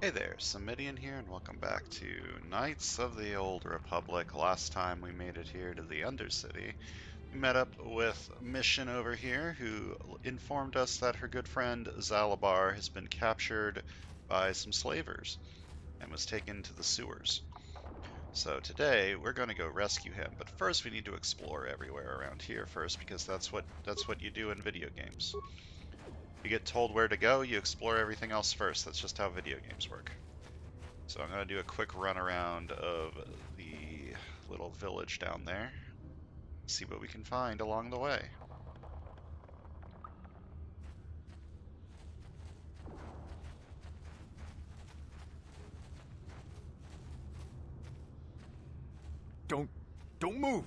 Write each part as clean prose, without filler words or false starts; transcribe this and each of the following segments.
Hey there, Samitian here, and welcome back to Knights of the Old Republic. Last time we made it here to the Undercity, we met up with Mission over here, who informed us that her good friend Zalabar has been captured by some slavers and was taken to the sewers. So today we're going to go rescue him, but first we need to explore everywhere around here first, because that's what you do in video games. You get told where to go, you explore everything else first. That's just how video games work. So I'm going to do a quick run around of the little village down there, see what we can find along the way. Don't move.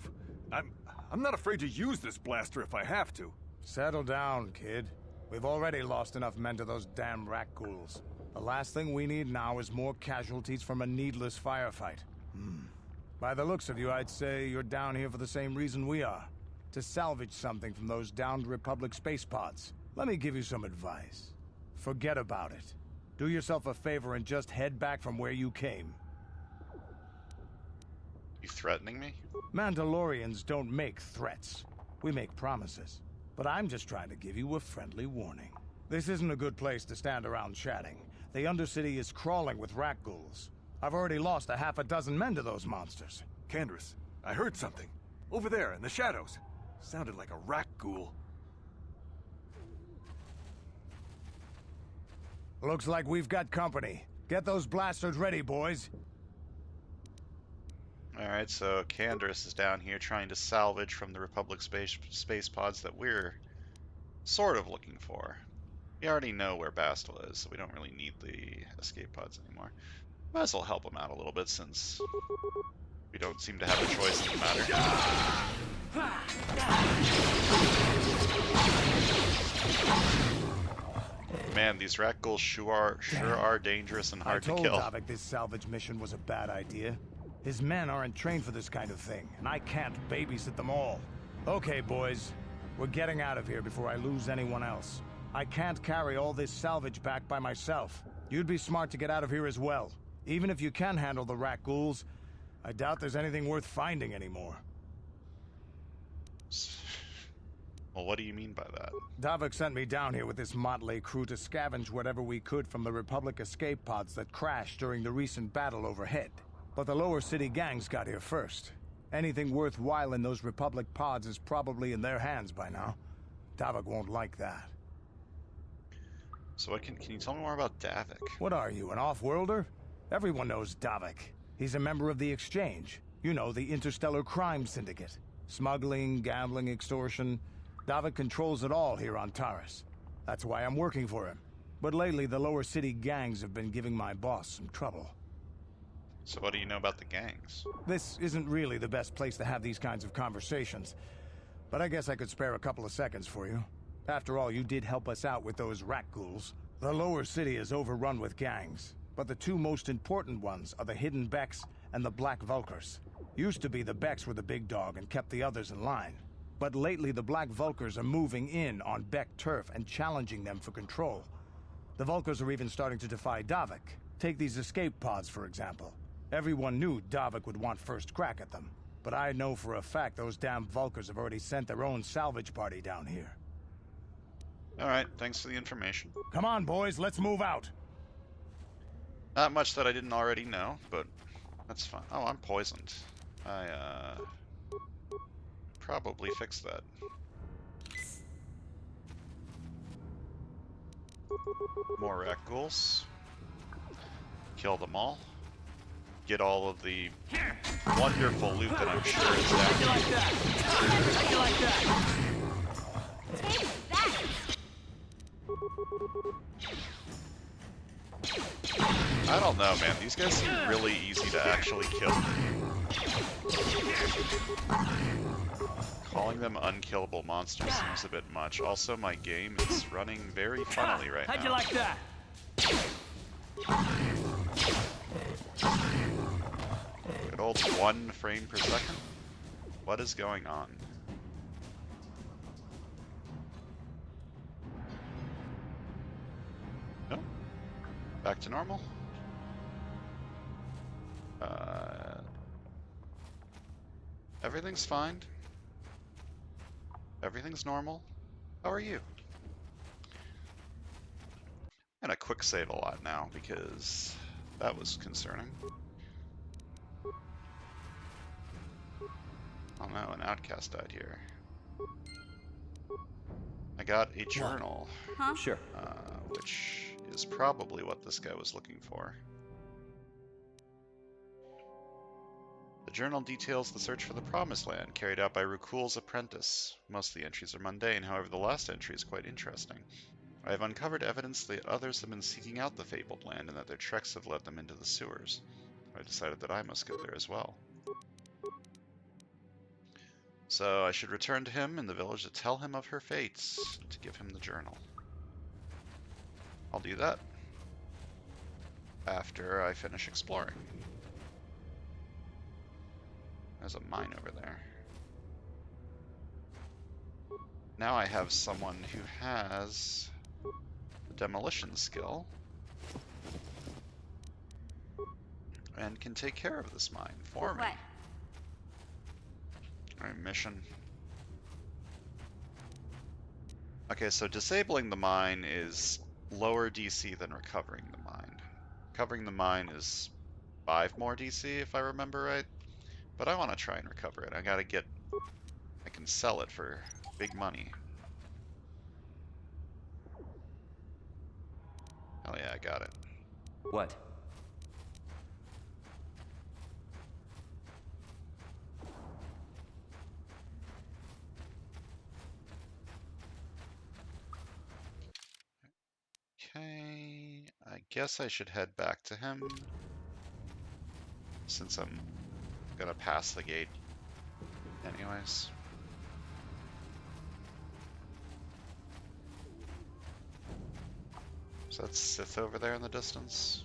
I'm not afraid to use this blaster if I have to. Settle down, kid. We've already lost enough men to those damn rat ghouls. The last thing we need now is more casualties from a needless firefight. By the looks of you, I'd say you're down here for the same reason we are. To salvage something from those downed Republic space pods. Let me give you some advice. Forget about it. Do yourself a favor and just head back from where you came. You threatening me? Mandalorians don't make threats. We make promises. But I'm just trying to give you a friendly warning. This isn't a good place to stand around chatting. The Undercity is crawling with rat ghouls. I've already lost a half a dozen men to those monsters. Candace, I heard something. Over there, in the shadows. Sounded like a rat ghoul. Looks like we've got company. Get those blasters ready, boys. Alright, so Candace is down here trying to salvage from the Republic space pods that we're sort of looking for. We already know where Bastel is, so we don't really need the escape pods anymore. Might as well help him out a little bit, since we don't seem to have a choice in the matter. Man, these rat ghouls sure are dangerous and hard to kill. I told Davik this salvage mission was a bad idea. His men aren't trained for this kind of thing, and I can't babysit them all. Okay, boys. We're getting out of here before I lose anyone else. I can't carry all this salvage back by myself. You'd be smart to get out of here as well. Even if you can handle the rat ghouls, I doubt there's anything worth finding anymore. Well, what do you mean by that? Davik sent me down here with this motley crew to scavenge whatever we could from the Republic escape pods that crashed during the recent battle overhead. But the lower city gangs got here first. Anything worthwhile in those Republic pods is probably in their hands by now. Davik won't like that. So what can you tell me more about Davik? What are you, an off-worlder? Everyone knows Davik. He's a member of the Exchange. You know, the interstellar crime syndicate. Smuggling, gambling, extortion. Davik controls it all here on Taris. That's why I'm working for him. But lately, the lower city gangs have been giving my boss some trouble. So what do you know about the gangs? This isn't really the best place to have these kinds of conversations. But I guess I could spare a couple of seconds for you. After all, you did help us out with those rat ghouls. The lower city is overrun with gangs. But the two most important ones are the Hidden Becks and the Black Vulkars. Used to be the Becks were the big dog and kept the others in line. But lately the Black Vulkars are moving in on Beck turf and challenging them for control. The Vulkars are even starting to defy Davik. Take these escape pods, for example. Everyone knew Davik would want first crack at them. But I know for a fact those damn Vulkars have already sent their own salvage party down here. Alright, thanks for the information. Come on, boys, let's move out. Not much that I didn't already know, but that's fine. Oh, I'm poisoned. I, probably fix that. More rat ghouls. Kill them all. Get all of the wonderful loot that I'm sure is down here. Like that. How'd you like that? Take that! I don't know, man. These guys seem really easy to actually kill. Calling them unkillable monsters seems a bit much. Also, my game is running very funnily right now. How'd you like that? Good old 1 frame per second. What is going on? Nope. Back to normal. Everything's fine. Everything's normal. How are you? And a quick save a lot now because that was concerning. Oh no, an outcast died here. I got a journal, Huh? Sure. which is probably what this guy was looking for. The journal details the search for the Promised Land carried out by Rukul's apprentice. Most of the entries are mundane, however the last entry is quite interesting. I have uncovered evidence that others have been seeking out the fabled land and that their treks have led them into the sewers. I decided that I must go there as well. So I should return to him in the village to tell him of her fates, to give him the journal. I'll do that after I finish exploring. There's a mine over there. Now I have someone who has the demolition skill and can take care of this mine for me. What? Alright, mission. Okay, so disabling the mine is lower DC than recovering the mine. Recovering the mine is 5 more DC if I remember right. But I want to try and recover it. I can sell it for big money. Hell yeah, I got it. What? Okay, I guess I should head back to him since I'm gonna pass the gate anyways. So that's Sith over there in the distance.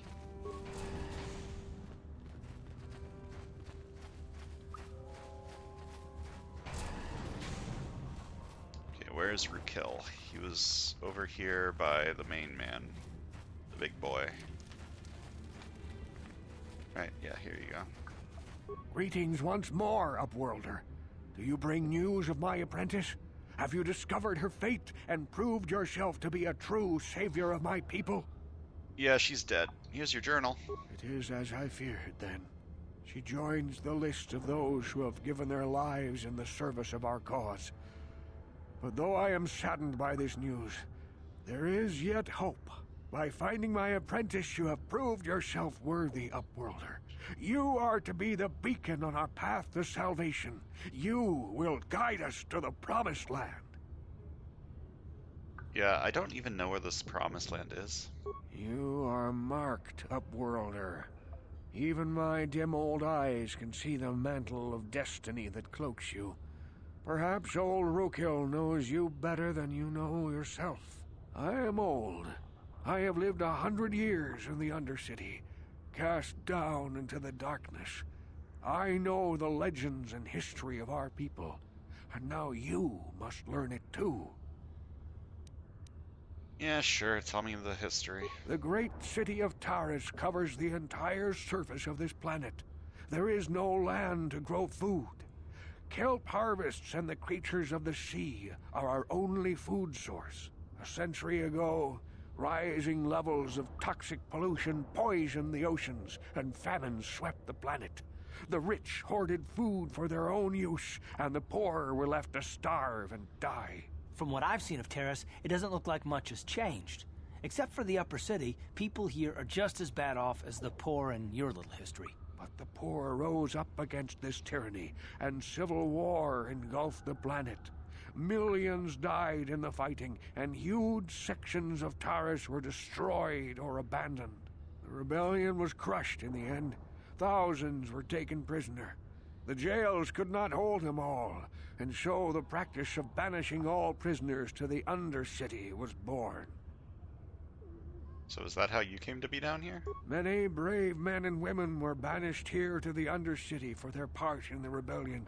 Okay, where's Rukil? He was over here by the main man, the big boy. Right, yeah, here you go. Greetings once more, Upworlder. Do you bring news of my apprentice? Have you discovered her fate and proved yourself to be a true savior of my people? Yeah, she's dead. Here's your journal. It is as I feared, then. She joins the list of those who have given their lives in the service of our cause. But though I am saddened by this news, there is yet hope. By finding my apprentice, you have proved yourself worthy, Upworlder. You are to be the beacon on our path to salvation. You will guide us to the Promised Land. Yeah, I don't even know where this Promised Land is. You are marked, Upworlder. Even my dim old eyes can see the mantle of destiny that cloaks you. Perhaps old Rukil knows you better than you know yourself. I am old. I have lived 100 years in the Undercity, cast down into the darkness. I know the legends and history of our people, and now you must learn it too. Yeah, sure, tell me the history. The great city of Taris covers the entire surface of this planet. There is no land to grow food. Kelp harvests and the creatures of the sea are our only food source. A century ago, rising levels of toxic pollution poisoned the oceans, and famine swept the planet. The rich hoarded food for their own use, and the poor were left to starve and die. From what I've seen of Terrace, it doesn't look like much has changed. Except for the upper city, people here are just as bad off as the poor in your little history. But the poor rose up against this tyranny, and civil war engulfed the planet. Millions died in the fighting, and huge sections of Taris were destroyed or abandoned. The rebellion was crushed in the end. Thousands were taken prisoner. The jails could not hold them all, and so the practice of banishing all prisoners to the Undercity was born. So is that how you came to be down here? Many brave men and women were banished here to the Undercity for their part in the rebellion.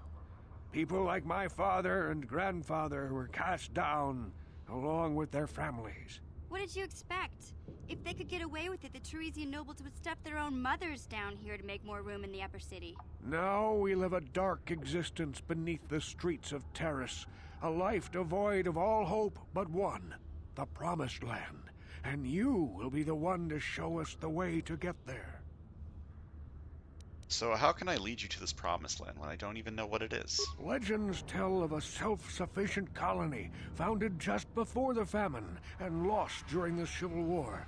People like my father and grandfather were cast down, along with their families. What did you expect? If they could get away with it, the Teresian nobles would stuff their own mothers down here to make more room in the upper city. Now we live a dark existence beneath the streets of Terrace, a life devoid of all hope but one, the Promised Land. And you will be the one to show us the way to get there. So how can I lead you to this promised land when I don't even know what it is? Legends tell of a self-sufficient colony founded just before the famine and lost during the Civil War.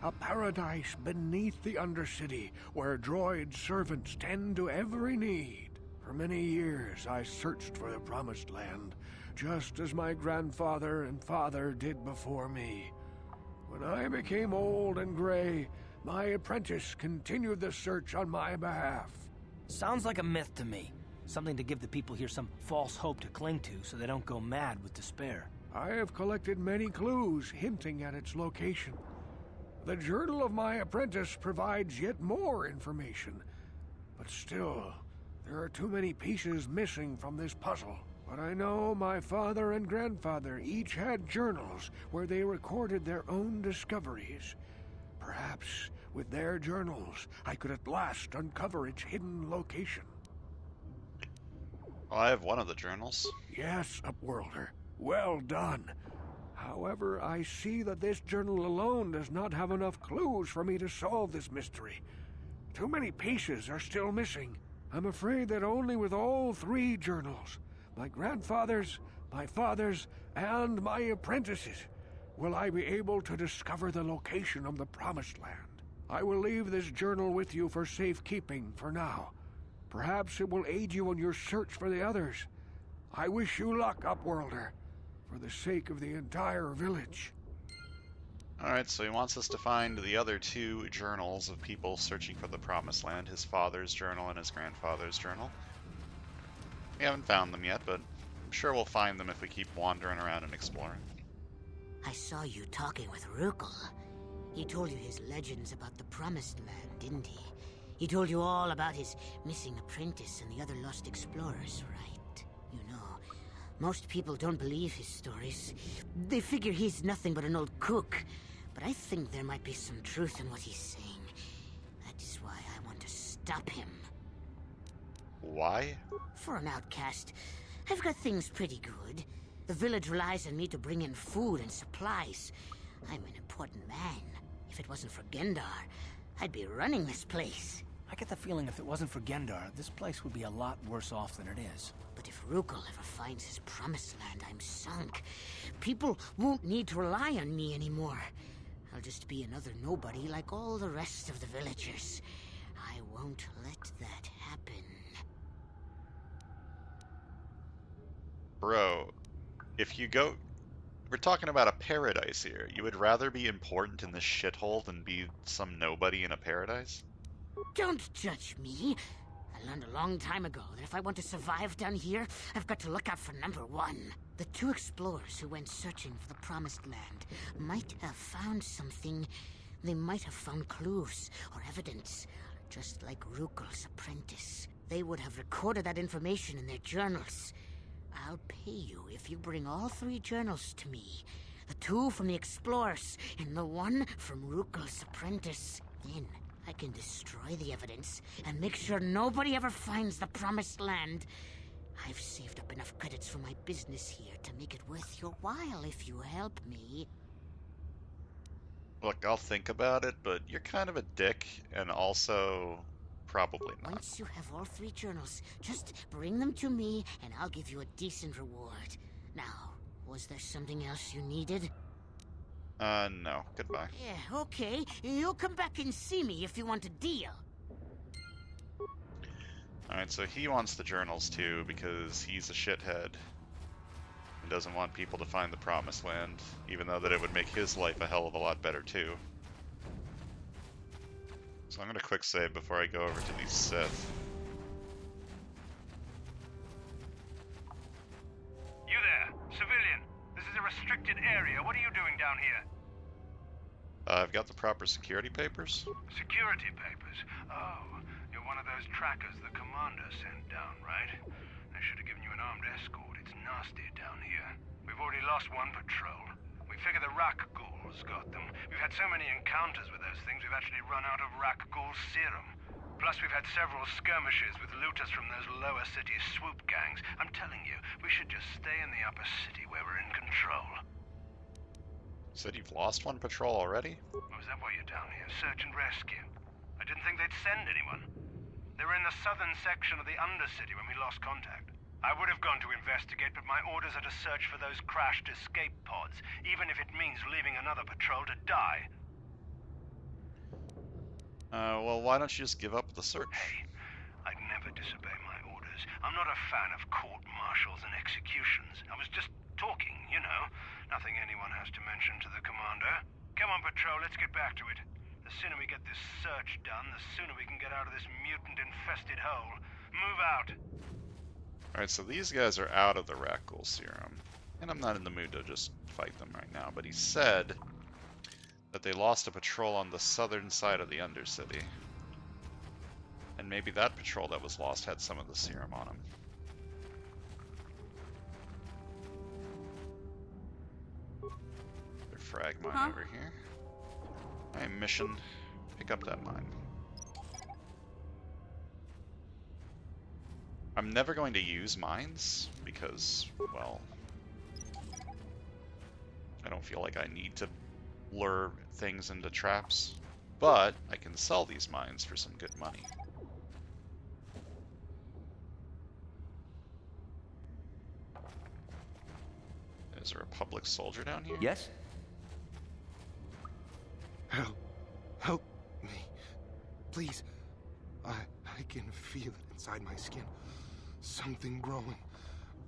A paradise beneath the Undercity where droid servants tend to every need. For many years I searched for the Promised Land, just as my grandfather and father did before me. When I became old and gray, my apprentice continued the search on my behalf. Sounds like a myth to me. Something to give the people here some false hope to cling to so they don't go mad with despair. I have collected many clues hinting at its location. The journal of my apprentice provides yet more information. But still, there are too many pieces missing from this puzzle. But I know my father and grandfather each had journals where they recorded their own discoveries. Perhaps, with their journals, I could at last uncover its hidden location. Well, I have one of the journals. Yes, Upworlder. Well done. However, I see that this journal alone does not have enough clues for me to solve this mystery. Too many pieces are still missing. I'm afraid that only with all three journals, my grandfather's, my father's, and my apprentice's, will I be able to discover the location of the Promised Land. I will leave this journal with you for safekeeping for now. Perhaps it will aid you in your search for the others. I wish you luck, Upworlder, for the sake of the entire village. Alright, so he wants us to find the other two journals of people searching for the Promised Land, his father's journal and his grandfather's journal. We haven't found them yet, but I'm sure we'll find them if we keep wandering around and exploring. I saw you talking with Rukel. He told you his legends about the Promised Land, didn't he? He told you all about his missing apprentice and the other lost explorers, right? You know, most people don't believe his stories. They figure he's nothing but an old cook. But I think there might be some truth in what he's saying. That is why I want to stop him. Why? For an outcast, I've got things pretty good. The village relies on me to bring in food and supplies. I'm an important man. If it wasn't for Gendar, I'd be running this place. I get the feeling if it wasn't for Gendar, this place would be a lot worse off than it is. But if Rukel ever finds his Promised Land, I'm sunk. People won't need to rely on me anymore. I'll just be another nobody like all the rest of the villagers. I won't let that happen. Bro, if you go... We're talking about a paradise here. You would rather be important in this shithole than be some nobody in a paradise? Don't judge me. I learned a long time ago that if I want to survive down here, I've got to look out for number one. The two explorers who went searching for the Promised Land might have found something. They might have found clues or evidence, just like Rukel's apprentice. They would have recorded that information in their journals. I'll pay you if you bring all three journals to me. The two from the explorers and the one from Rukel's apprentice. Then I can destroy the evidence and make sure nobody ever finds the Promised Land. I've saved up enough credits for my business here to make it worth your while if you help me. Look, I'll think about it, but you're kind of a dick, and also probably not. Once you have all three journals, just bring them to me and I'll give you a decent reward. Now, was there something else you needed? No. Goodbye. Yeah, okay. You'll come back and see me if you want a deal. Alright, so he wants the journals too, because he's a shithead. He doesn't want people to find the Promised Land, even though that it would make his life a hell of a lot better too. So I'm gonna quick save before I go over to these Sith. You there, civilian. This is a restricted area. What are you doing down here? I've got the proper security papers. Security papers. Oh, you're one of those trackers the commander sent down, right? They should have given you an armed escort. It's nasty down here. We've already lost one patrol. We figure the Rak ghouls got them. We've had so many encounters with those things, we've actually run out of Rak ghoul serum. Plus, we've had several skirmishes with looters from those lower city swoop gangs. I'm telling you, we should just stay in the upper city where we're in control. Said you've lost one patrol already? Oh, is that why you're down here? Search and rescue? I didn't think they'd send anyone. They were in the southern section of the Undercity when we lost contact. I would have gone to investigate, but my orders are to search for those crashed escape pods, even if it means leaving another patrol to die. Well, why don't you just give up the search? Hey, I'd never disobey my orders. I'm not a fan of court-martials and executions. I was just talking, you know. Nothing anyone has to mention to the commander. Come on, patrol, let's get back to it. The sooner we get this search done, the sooner we can get out of this mutant-infested hole. Move out. Alright, so these guys are out of the Rak Ghoul serum. And I'm not in the mood to just fight them right now, but he said that they lost a patrol on the southern side of the Undercity. And maybe that patrol that was lost had some of the serum on him. Their frag mine over here. Alright, mission. Pick up that mine. I'm never going to use mines because, well, I don't feel like I need to lure things into traps, but I can sell these mines for some good money. Is there a public soldier down here? Yes? Help me. Please. I can feel it inside my skin. Something growing.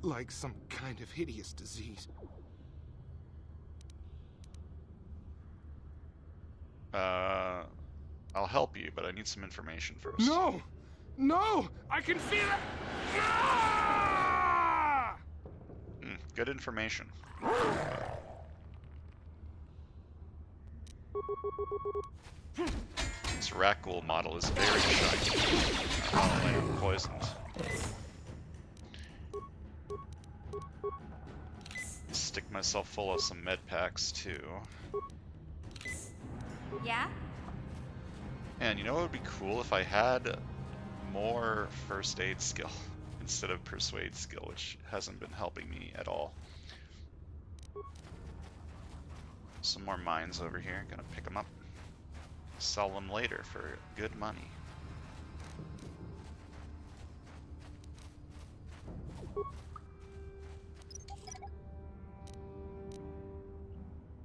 Like some kind of hideous disease. I'll help you, but I need some information first. No! No! I can feel it! Ah! Good information. This Rak Ghoul model is very shiny. Oh, I am poisoned. Stick myself full of some med packs too. Yeah? And you know what would be cool if I had more first aid skill instead of persuade skill, which hasn't been helping me at all. Some more mines over here, gonna pick them up. Sell them later for good money.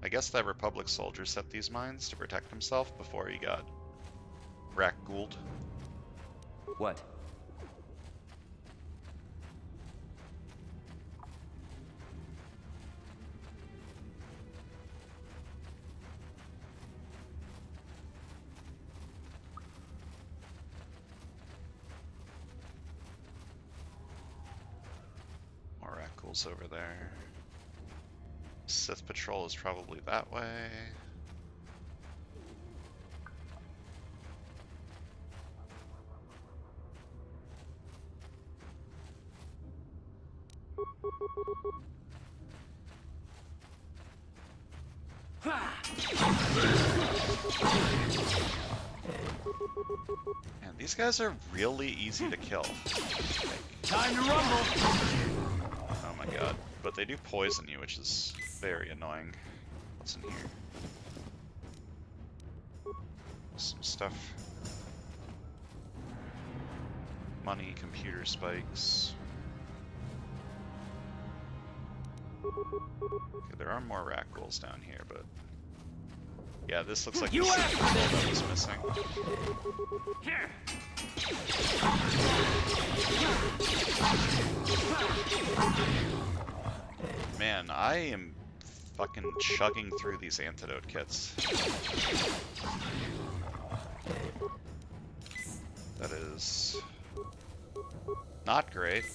I guess that Republic soldier set these mines to protect himself before he got Rak Ghouled. What? More Rak Ghouls over there. Sith patrol is probably that way. And these guys are really easy to kill. Time to rumble! Oh my god. But they do poison you, which is very annoying. What's in here? Some stuff. Money, computer spikes. Okay, there are more Rak Ghouls down here, but yeah, this looks like the Sith Ghoul that was missing. Man, I am fucking chugging through these antidote kits. That is not great.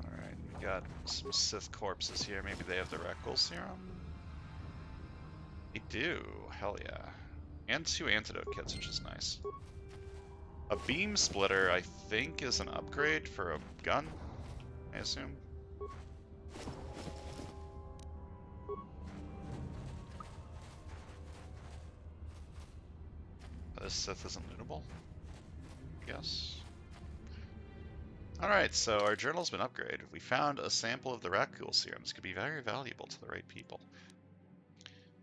Alright, we got some Sith corpses here. Maybe they have the Rak Ghoul serum? I do. Hell yeah. And 2 antidote kits, which is nice. A beam splitter, I think, is an upgrade for a gun, I assume. This Sith isn't lootable? Yes. Alright, so our journal's been upgraded. We found a sample of the Rakghoul serum. This could be very valuable to the right people.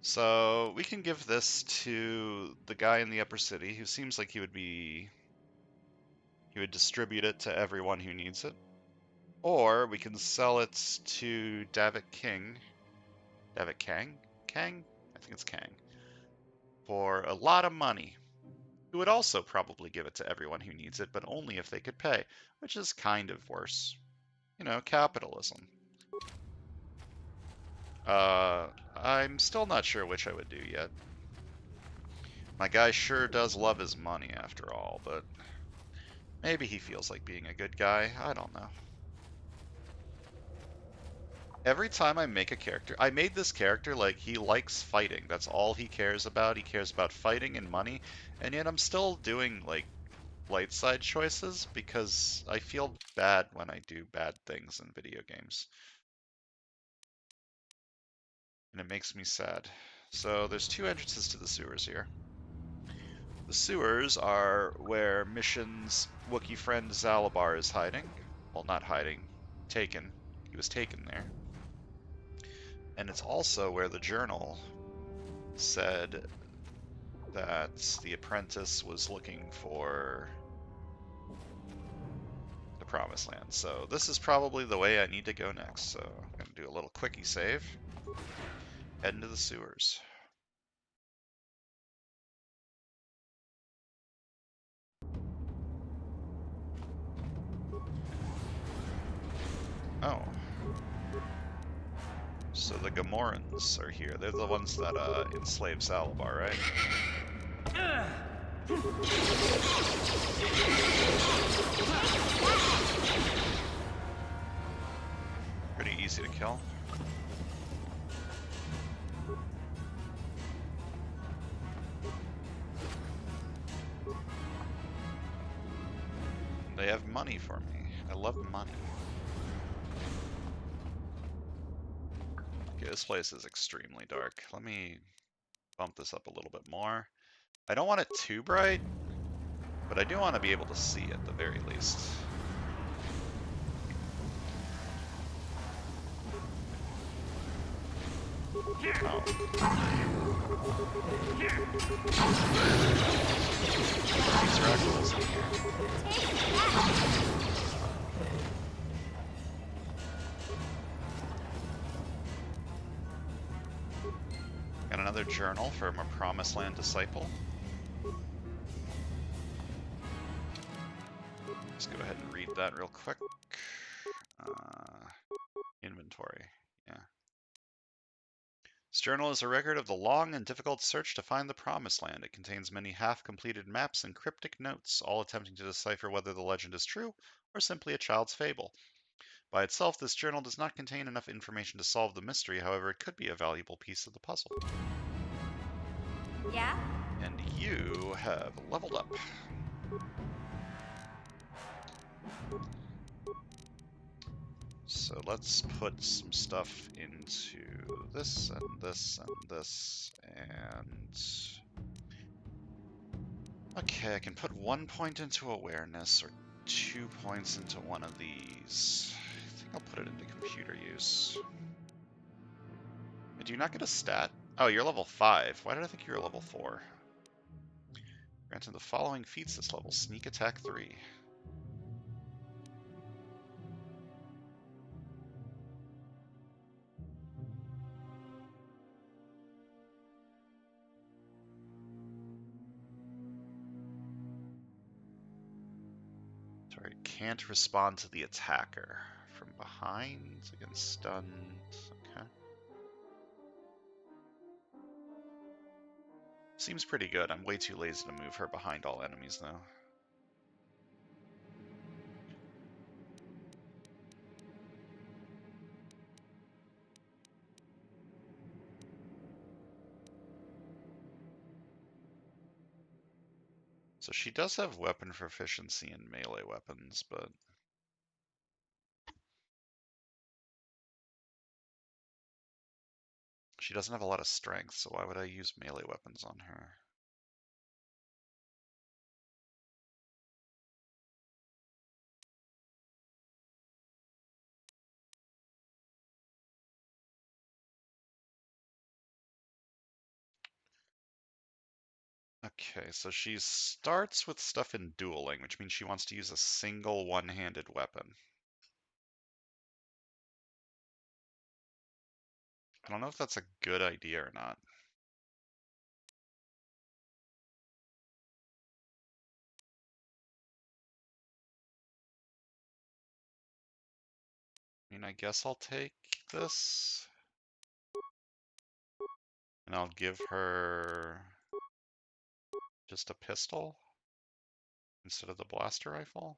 So we can give this to the guy in the upper city who seems like he would distribute it to everyone who needs it. Or we can sell it to Davik King. Davik Kang? Kang? I think it's Kang. For a lot of money. Who would also probably give it to everyone who needs it, but only if they could pay, which is kind of worse. You know, capitalism. I'm still not sure which I would do yet. My guy sure does love his money after all, but maybe he feels like being a good guy. I don't know. Every time I make a character, I made this character like he likes fighting. That's all he cares about. He cares about fighting and money, and yet I'm still doing like light side choices because I feel bad when I do bad things in video games. And it makes me sad. So there's 2 entrances to the sewers here. The sewers are where Mission's Wookiee friend Zalabar is hiding. Well, not hiding. Taken. He was taken there. And it's also where the journal said that the apprentice was looking for the Promised Land. So this is probably the way I need to go next. So I'm going to do a little quickie save. Head into the sewers. Oh. So the Gamorreans are here. They're the ones that enslave Zalabar, right? Pretty easy to kill. They have money for me. I love money. Okay, this place is extremely dark. Let me bump this up a little bit more. I don't want it too bright, but I do want to be able to see at the very least. Oh. These Rakghouls in here. Got another journal from a Promised Land disciple. Let's go ahead and read that real quick. Inventory, yeah. This journal is a record of the long and difficult search to find the Promised Land. It contains many half-completed maps and cryptic notes, all attempting to decipher whether the legend is true or simply a child's fable. By itself, this journal does not contain enough information to solve the mystery, however, it could be a valuable piece of the puzzle. Yeah? And you have leveled up. So let's put some stuff into this and this and this and... Okay, I can put 1 point into awareness or 2 points into one of these. I think I'll put it into computer use. Do you not get a stat? Oh, you're level 5. Why did I think you were level 4? Granted the following feats this level. Sneak attack 3. Sorry, can't respond to the attacker. From behind, against stunned. Okay. Seems pretty good. I'm way too lazy to move her behind all enemies, though. So she does have weapon proficiency in melee weapons, but she doesn't have a lot of strength, so why would I use melee weapons on her? Okay, so she starts with stuff in dueling, which means she wants to use a single one-handed weapon. I don't know if that's a good idea or not. I mean, I guess I'll take this. And I'll give her just a pistol instead of the blaster rifle.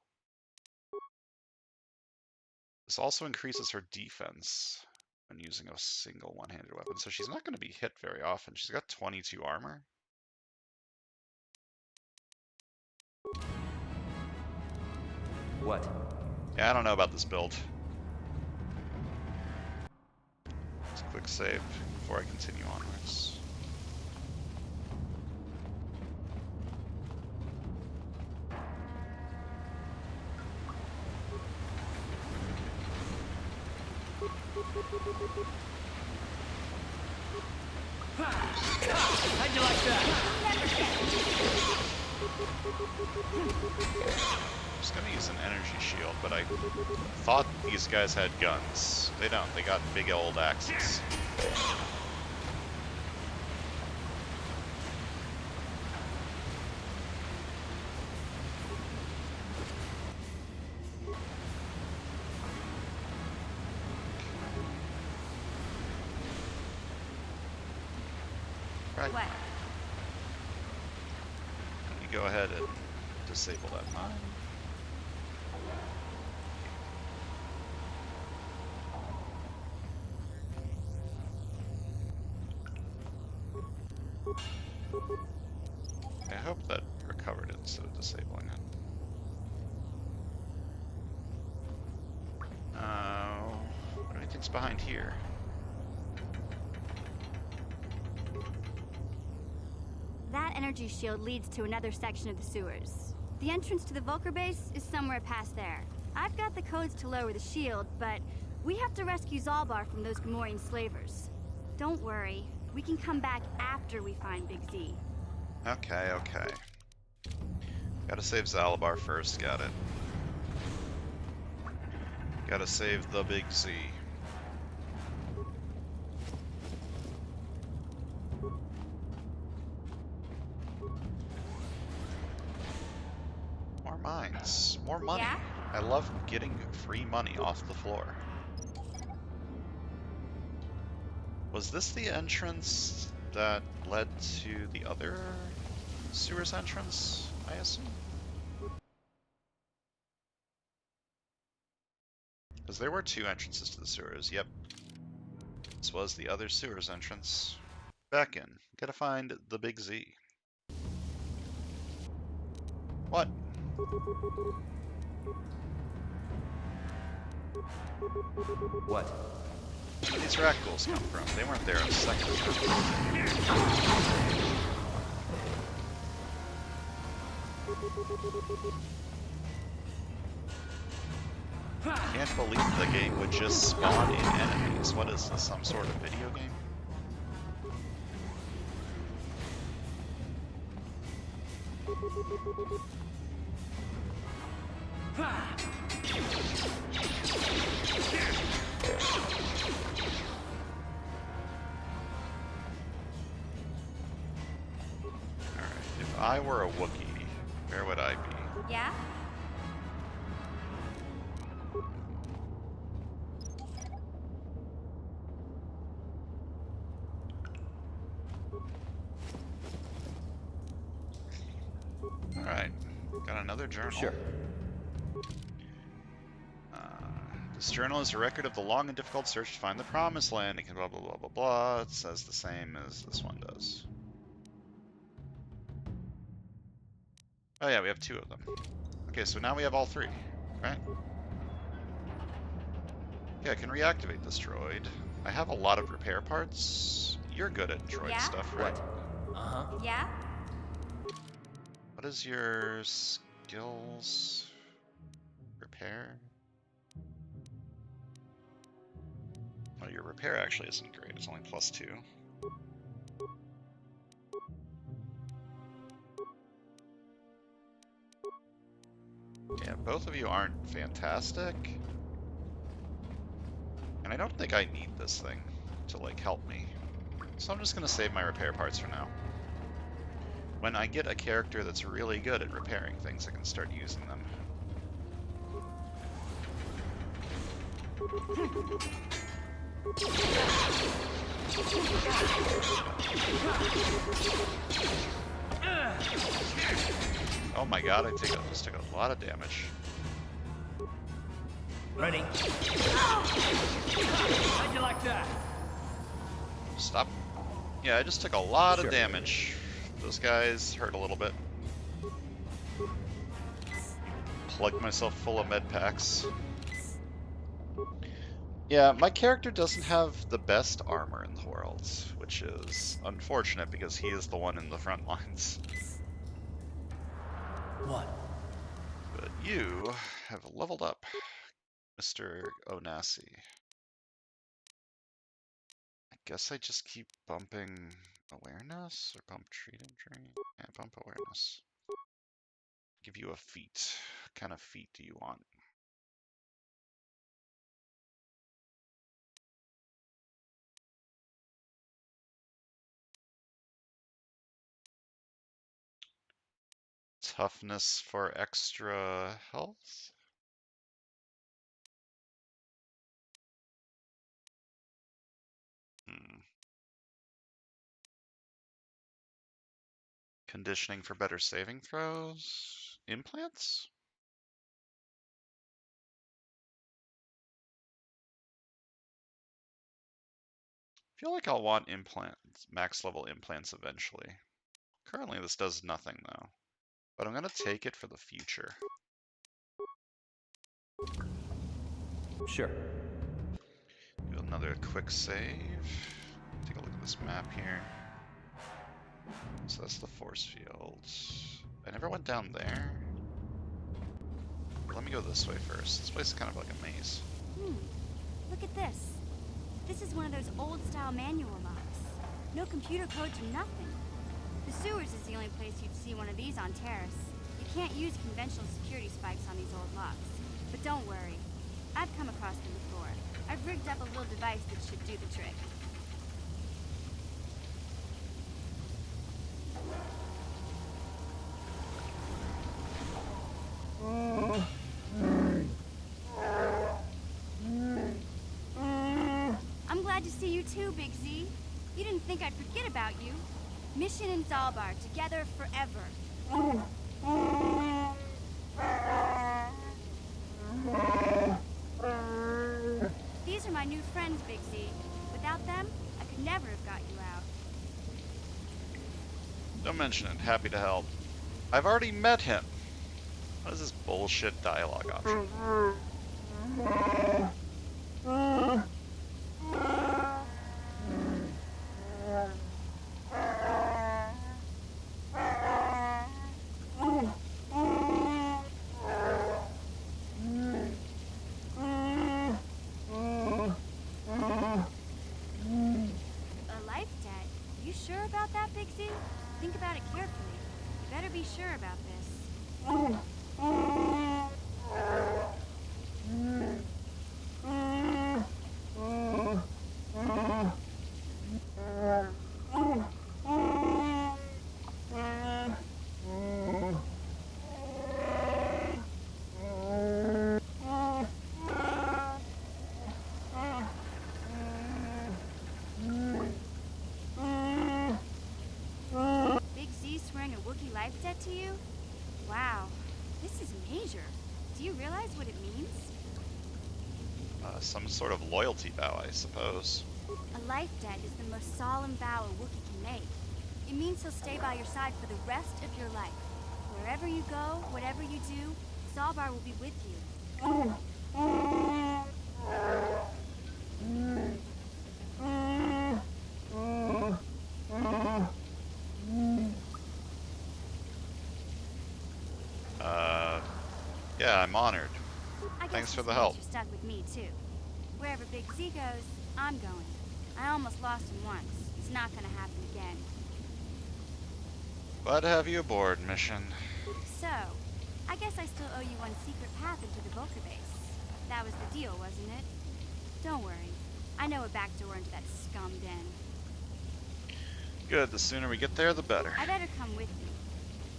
This also increases her defense when using a single one-handed weapon, so she's not going to be hit very often. She's got 22 armor. What? Yeah, I don't know about this build. Just quick save before I continue onwards. How'd you like that? I'm just gonna use an energy shield, but I thought these guys had guns. They don't, they got big old axes. Right. What? Let me go ahead and disable that mine. I hope that recovered it instead of disabling it. What do you think's behind here? That energy shield leads to another section of the sewers. The entrance to the Vulcar base is somewhere past there. I've got the codes to lower the shield, but we have to rescue Zalbar from those Gamorrean slavers. Don't worry, we can come back after we find Big Z. Okay, okay. Gotta save Zalabar first, got it. Gotta save the Big Z. More mines, more money. Yeah? I love getting free money off the floor. Was this the entrance that led to the other sewers entrance, I assume? Because there were two entrances to the sewers, yep. This was the other sewers entrance. Back in. Gotta find the Big Z. What? What? Where did these rat ghouls come from? They weren't there a second ago. Can't believe the game would just spawn in enemies. What is this, some sort of video game? Alright, if I were a Wookiee, where would I be? Yeah? Alright, got another journal. Sure. This journal is a record of the long and difficult search to find the promised land. It can blah blah blah blah blah. It says the same as this one does. Oh yeah, we have 2 of them. Okay, so now we have all 3, right? Yeah, I can reactivate this droid. I have a lot of repair parts. You're good at droid stuff, right? Uh-huh. Yeah? What is your skills? Repair? Oh, your repair actually isn't great. It's only +2. Yeah, both of you aren't fantastic. And I don't think I need this thing to, like, help me. So I'm just gonna save my repair parts for now. When I get a character that's really good at repairing things, I can start using them. Oh my god, I just took a lot of damage. Ready? How'd you like that? Stop. Yeah, I just took a lot of damage. Those guys hurt a little bit. Plugged myself full of med packs. Yeah, my character doesn't have the best armor in the world, which is unfortunate because he is the one in the front lines. What? But you have leveled up, Mr. Onasi. I guess I just keep bumping awareness or bump treat injury? Yeah, bump awareness. Give you a feat. What kind of feat do you want? Toughness for extra health? Conditioning for better saving throws? Implants? I feel like I'll want implants, max level implants eventually. Currently this does nothing though, but I'm gonna take it for the future. Sure. Do another quick save. Take a look at this map here. So that's the force field. I never went down there. Let me go this way first. This place is kind of like a maze. Look at this. This is one of those old-style manual locks. No computer codes or nothing. The sewers is the only place you'd see one of these on Terrace. You can't use conventional security spikes on these old locks. But don't worry. I've come across them before. I've rigged up a little device that should do the trick. I'm glad to see you too, Big Z. You didn't think I'd forget about you. Mission and Zalbar, together forever. These are my new friends, Big Z. Without them, I could never have got you out. Don't mention it. Happy to help. I've already met him. What is this bullshit dialogue option? A life debt? You sure about that, Big Z? Think about it carefully. You better be sure about this. Big Z swearing a Wookiee life debt to you? Wow, this is major. Do you realize what it means? Some sort of loyalty vow, I suppose. A life debt is the most solemn vow a Wookiee can make. It means he'll stay by your side for the rest of your life. Wherever you go, whatever you do, Zalbar will be with you. Yeah, I'm honored. I guess Thanks for this the means help. you're stuck with me, too. Wherever Big Z goes, I'm going. I almost lost him once. It's not gonna happen again. Glad to have you aboard, Mission. So, I guess I still owe you one secret path into the Volker base. That was the deal, wasn't it? Don't worry. I know a back door into that scum den. Good, the sooner we get there, the better. I better come with you.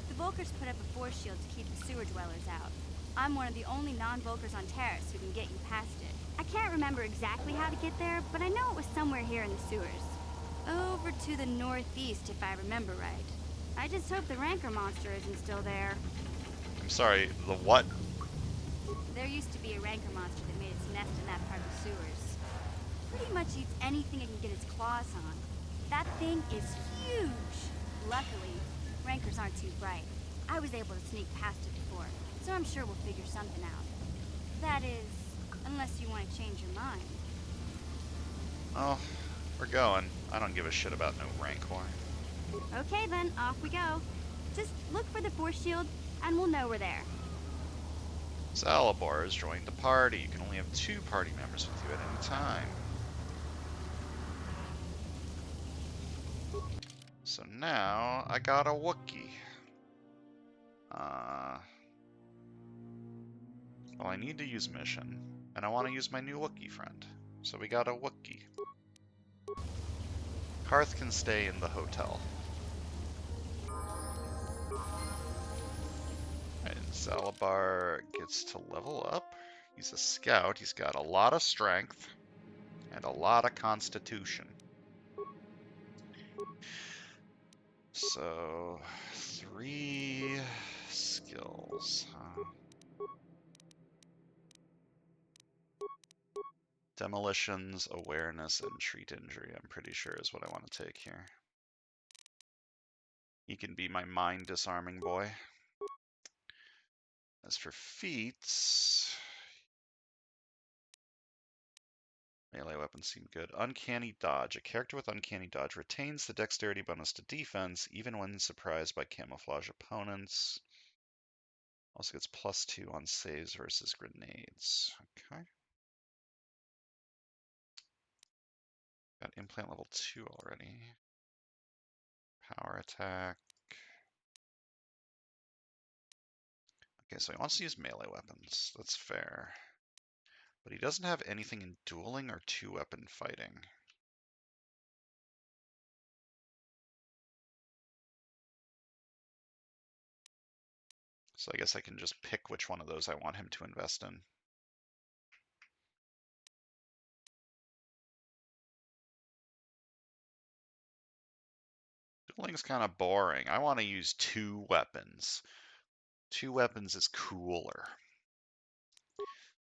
The Volkers put up a force shield to keep the sewer dwellers out. I'm one of the only non-Volkers on Terrace who can get you past it. I can't remember exactly how to get there, but I know it was somewhere here in the sewers. Over to the northeast, if I remember right. I just hope the rancor monster isn't still there. I'm sorry, the what? There used to be a rancor monster that made its nest in that part of the sewers. Pretty much eats anything it can get its claws on. That thing is huge! Luckily, rancors aren't too bright. I was able to sneak past it before, so I'm sure we'll figure something out. That is, unless you want to change your mind. Oh, we're going. I don't give a shit about no rancor. Okay then, off we go. Just look for the force shield, and we'll know we're there. Zalabar has joined the party. You can only have 2 party members with you at any time. So now, I got a Wookiee. Well, I need to use mission, and I want to use my new Wookiee friend. So we got a Wookiee. Karth can stay in the hotel. And Zalabar gets to level up. He's a scout. He's got a lot of strength and a lot of constitution. So, 3 skills, huh? Demolitions, awareness, and treat injury, I'm pretty sure is what I want to take here. He can be my mind disarming boy. As for feats, melee weapons seem good. Uncanny dodge. A character with uncanny dodge retains the dexterity bonus to defense even when surprised by camouflage opponents. Also gets +2 on saves versus grenades. Okay. Got implant level 2 already. Power attack. Okay, so he wants to use melee weapons. That's fair. But he doesn't have anything in dueling or 2-weapon fighting. So I guess I can just pick which one of those I want him to invest in. Dueling's kind of boring. I want to use 2 weapons. 2 weapons is cooler.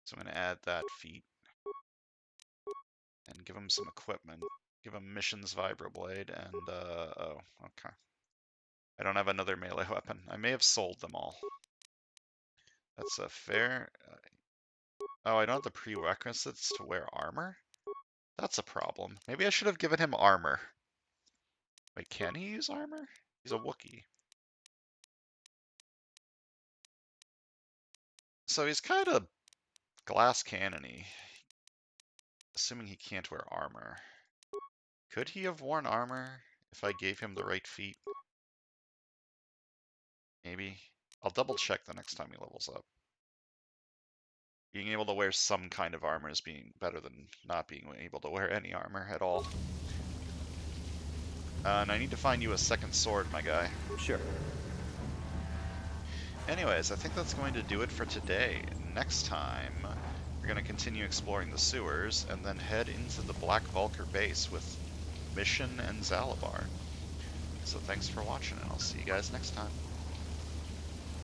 So I'm going to add that feat. And give him some equipment. Give him Mission's Vibroblade and, oh, okay. I don't have another melee weapon. I may have sold them all. That's a fair... Oh, I don't have the prerequisites to wear armor? That's a problem. Maybe I should have given him armor. Wait, can he use armor? He's a Wookiee. So he's kind of glass cannon-y, assuming he can't wear armor. Could he have worn armor if I gave him the right feat? Maybe. I'll double check the next time he levels up. Being able to wear some kind of armor is being better than not being able to wear any armor at all. And I need to find you a second sword, my guy. Sure. Anyways, I think that's going to do it for today. Next time, we're going to continue exploring the sewers and then head into the Black Vulker base with Mission and Zalabar. So thanks for watching, and I'll see you guys next time.